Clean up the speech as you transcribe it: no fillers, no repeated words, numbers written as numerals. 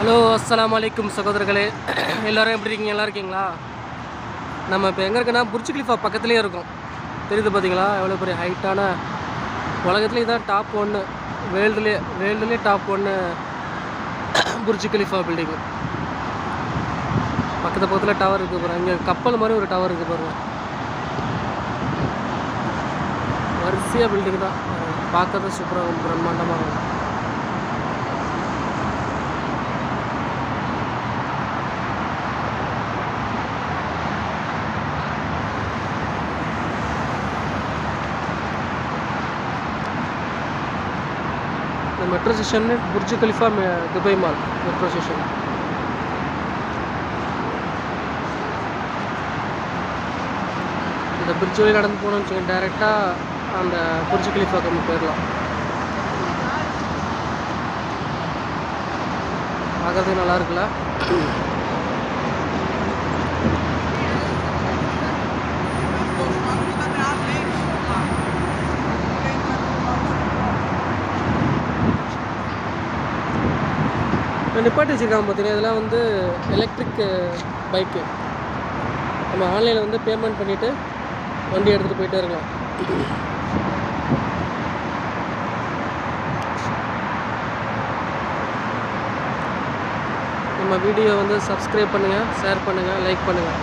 Hello அஸ்ஸலாமு அலைக்கும் சகோதரர்களே, எல்லோரும் எப்படி இருக்கீங்க? நல்லா இருக்கீங்களா? நம்ம இப்போ எங்கே இருக்கோன்னா புர்ஜ் கலிஃபா பக்கத்துலேயே இருக்கோம். தெரியுது பார்த்தீங்களா? எவ்வளோ பெரிய ஹைட்டான, உலகத்துலேயே தான் டாப் 1, வேர்ல்டுலேயே டாப் 1 புர்ஜ் கலிஃபா பில்டிங்கு. பக்கத்தில் டவர் இருக்குது பாருங்கள். இங்கே கப்பல் மாதிரி ஒரு டவர் இருக்குது பாருங்கள். வரிசையாக பில்டிங் தான், பார்க்கறது சூப்பராக பிரம்மாண்டமாக இருக்கும். मेट्रो स्टेशन में बुर्ज खलीफा में दुबई माल मेट्रो स्टेशन. இந்த பிரிட்ஜ் வழி நடந்து போனோம்னு வச்சுக்கோங்க, டைரெக்டாக அந்த புர்ஜ் கலிஃபாக்கு நம்ம போயிடலாம். பார்க்கறதுக்கு நல்லா இருக்குல்ல? நிப்பாட்டி வச்சுருக்காங்க பார்த்தீங்கன்னா, இதெல்லாம் வந்து எலக்ட்ரிக் பைக்கு. நம்ம ஆன்லைனில் வந்து பேமெண்ட் பண்ணிவிட்டு வண்டி எடுத்துகிட்டு போயிட்டே இருக்கலாம். நம்ம வீடியோ வந்து சப்ஸ்கிரைப் பண்ணுங்கள், ஷேர் பண்ணுங்கள், லைக் பண்ணுங்கள்.